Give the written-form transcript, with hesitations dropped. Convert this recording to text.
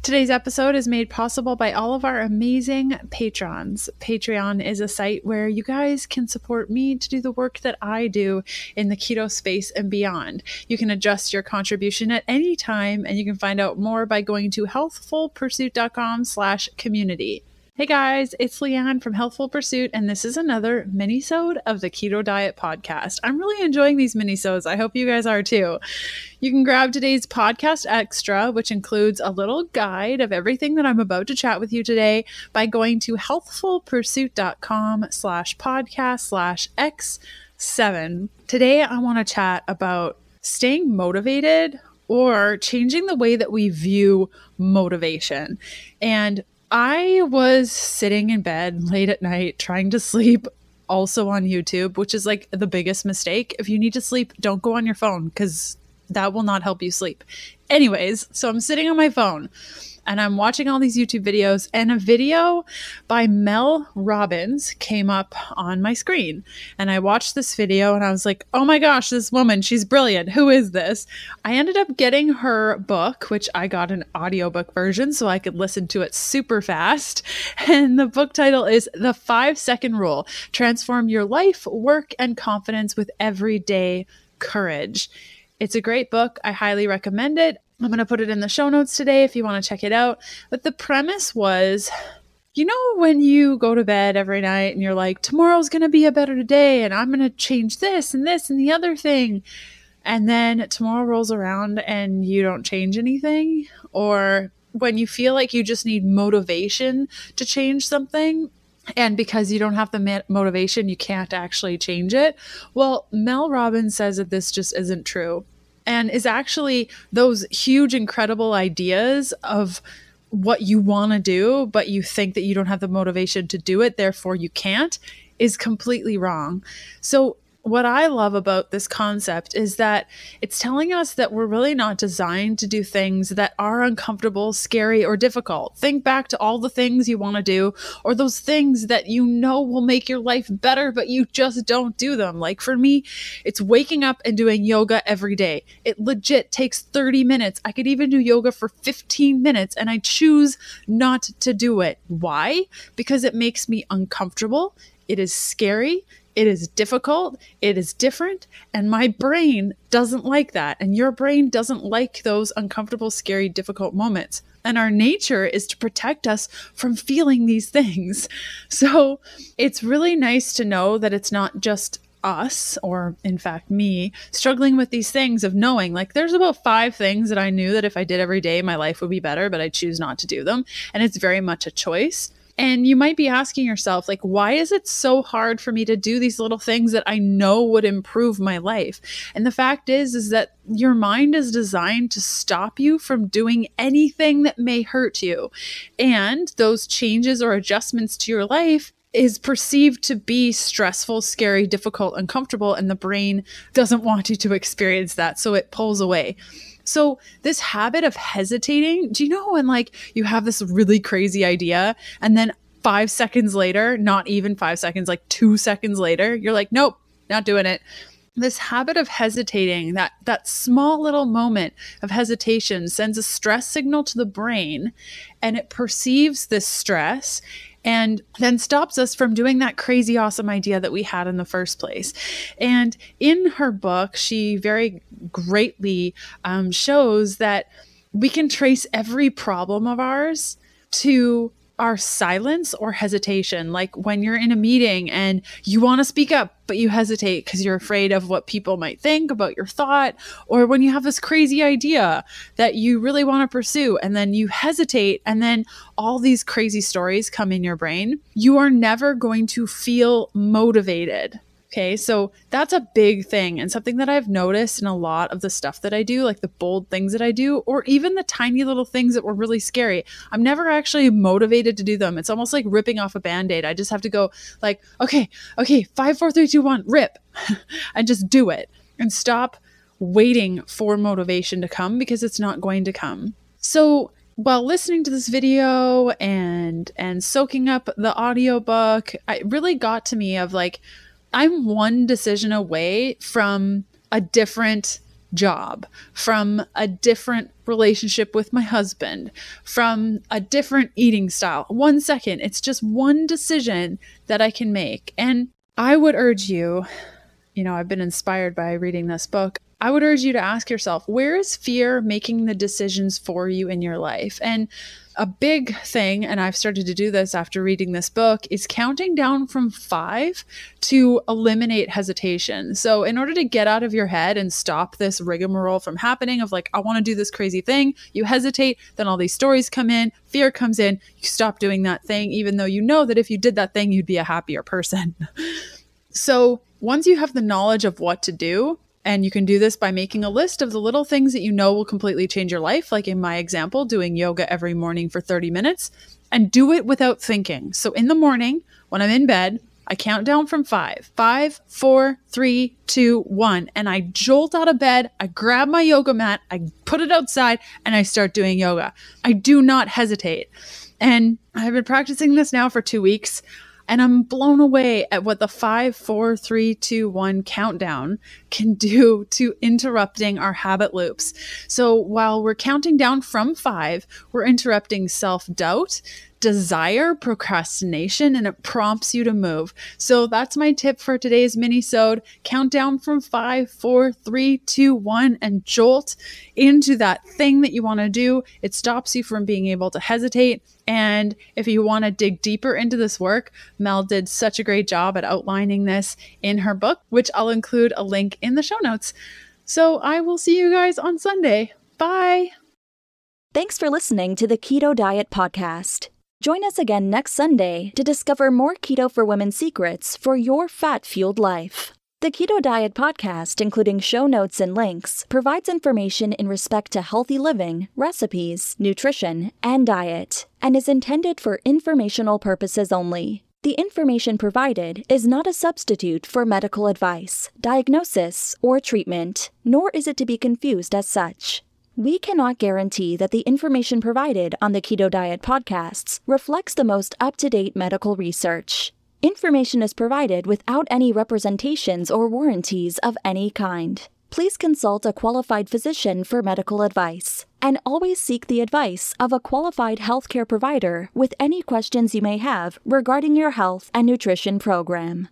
Today's episode is made possible by all of our amazing patrons. Patreon is a site where you guys can support me to do the work that I do in the keto space and beyond. You can adjust your contribution at any time, and you can find out more by going to healthfulpursuit.com/community. Hey guys, it's Leanne from Healthful Pursuit, and this is another mini-sode of the Keto Diet Podcast. I'm really enjoying these mini-sodes. I hope you guys are too. You can grab today's podcast extra, which includes a little guide of everything that I'm about to chat with you today, by going to healthfulpursuit.com/podcast/X7. Today, I want to chat about staying motivated or changing the way that we view motivation. And I was sitting in bed late at night trying to sleep, also on YouTube, which is like the biggest mistake. If you need to sleep, don't go on your phone because that will not help you sleep. Anyways, so I'm sitting on my phone and I'm watching all these YouTube videos, and a video by Mel Robbins came up on my screen. And I watched this video and I was like, oh my gosh, this woman, she's brilliant. Who is this? I ended up getting her book, which I got an audiobook version so I could listen to it super fast. And the book title is The 5-Second Rule: Transform Your Life, Work, and Confidence with Everyday Courage. It's a great book. I highly recommend it. I'm going to put it in the show notes today if you want to check it out. But the premise was, you know, when you go to bed every night and you're like, tomorrow's going to be a better day and I'm going to change this and this and the other thing. And then tomorrow rolls around and you don't change anything. Or when you feel like you just need motivation to change something, and because you don't have the motivation, you can't actually change it. Well, Mel Robbins says that this just isn't true, and is actually those huge, incredible ideas of what you want to do, but you think that you don't have the motivation to do it, therefore you can't, is completely wrong. So what I love about this concept is that it's telling us that we're really not designed to do things that are uncomfortable, scary, or difficult. Think back to all the things you want to do, or those things that you know will make your life better, but you just don't do them. Like for me, it's waking up and doing yoga every day. It legit takes 30 minutes. I could even do yoga for 15 minutes, and I choose not to do it. Why? Because it makes me uncomfortable. It is scary. It is difficult, it is different, and my brain doesn't like that. And your brain doesn't like those uncomfortable, scary, difficult moments. And our nature is to protect us from feeling these things. So it's really nice to know that it's not just us, or in fact me, struggling with these things of knowing, like, there's about 5 things that I knew that if I did every day, my life would be better, but I choose not to do them. And it's very much a choice. And you might be asking yourself, like, why is it so hard for me to do these little things that I know would improve my life? And the fact is that your mind is designed to stop you from doing anything that may hurt you. And those changes or adjustments to your life is perceived to be stressful, scary, difficult, uncomfortable, and the brain doesn't want you to experience that, so it pulls away. So this habit of hesitating, do you know when like you have this really crazy idea and then 5 seconds later, not even 5 seconds, like 2 seconds later, you're like, nope, not doing it. This habit of hesitating, that small little moment of hesitation sends a stress signal to the brain, and it perceives this stress and then stops us from doing that crazy awesome idea that we had in the first place. And in her book, she very greatly shows that we can trace every problem of ours to our silence or hesitation. Like when you're in a meeting and you want to speak up, but you hesitate because you're afraid of what people might think about your thought, or when you have this crazy idea that you really want to pursue and then you hesitate and then all these crazy stories come in your brain, you are never going to feel motivated. Okay, so that's a big thing, and something that I've noticed in a lot of the stuff that I do, like the bold things that I do, or even the tiny little things that were really scary. I'm never actually motivated to do them. It's almost like ripping off a Band-Aid. I just have to go like, okay, 5, 4, 3, 2, 1, rip, and just do it and stop waiting for motivation to come, because it's not going to come. So while listening to this video and soaking up the audiobook, it really got to me of like, I'm one decision away from a different job, from a different relationship with my husband, from a different eating style. 1 second. It's just one decision that I can make. And I would urge you, I've been inspired by reading this book. I would urge you to ask yourself, where is fear making the decisions for you in your life? And a big thing, and I've started to do this after reading this book, is counting down from 5 to eliminate hesitation. So in order to get out of your head and stop this rigmarole from happening of like, I want to do this crazy thing, you hesitate, then all these stories come in, fear comes in, you stop doing that thing, even though you know that if you did that thing, you'd be a happier person. So once you have the knowledge of what to do, and you can do this by making a list of the little things that you know will completely change your life, like in my example, doing yoga every morning for 30 minutes, and do it without thinking. So in the morning, when I'm in bed, I count down from 5. 5, 4, 3, 2, 1. And I jolt out of bed, I grab my yoga mat, I put it outside, and I start doing yoga. I do not hesitate. And I've been practicing this now for 2 weeks. And I'm blown away at what the 5, 4, 3, 2, 1 countdown can do to interrupting our habit loops. So while we're counting down from 5, we're interrupting self-doubt, desire, procrastination, and it prompts you to move. So that's my tip for today's mini-sode. Count down from 5, 4, 3, 2, 1, and jolt into that thing that you want to do. It stops you from being able to hesitate. And if you want to dig deeper into this work, Mel did such a great job at outlining this in her book, which I'll include a link in the show notes. So I will see you guys on Sunday. Bye. Thanks for listening to the Keto Diet Podcast. Join us again next Sunday to discover more Keto for Women secrets for your fat-fueled life. The Keto Diet Podcast, including show notes and links, provides information in respect to healthy living, recipes, nutrition, and diet, and is intended for informational purposes only. The information provided is not a substitute for medical advice, diagnosis, or treatment, nor is it to be confused as such. We cannot guarantee that the information provided on the Keto Diet Podcasts reflects the most up-to-date medical research. Information is provided without any representations or warranties of any kind. Please consult a qualified physician for medical advice, and always seek the advice of a qualified healthcare provider with any questions you may have regarding your health and nutrition program.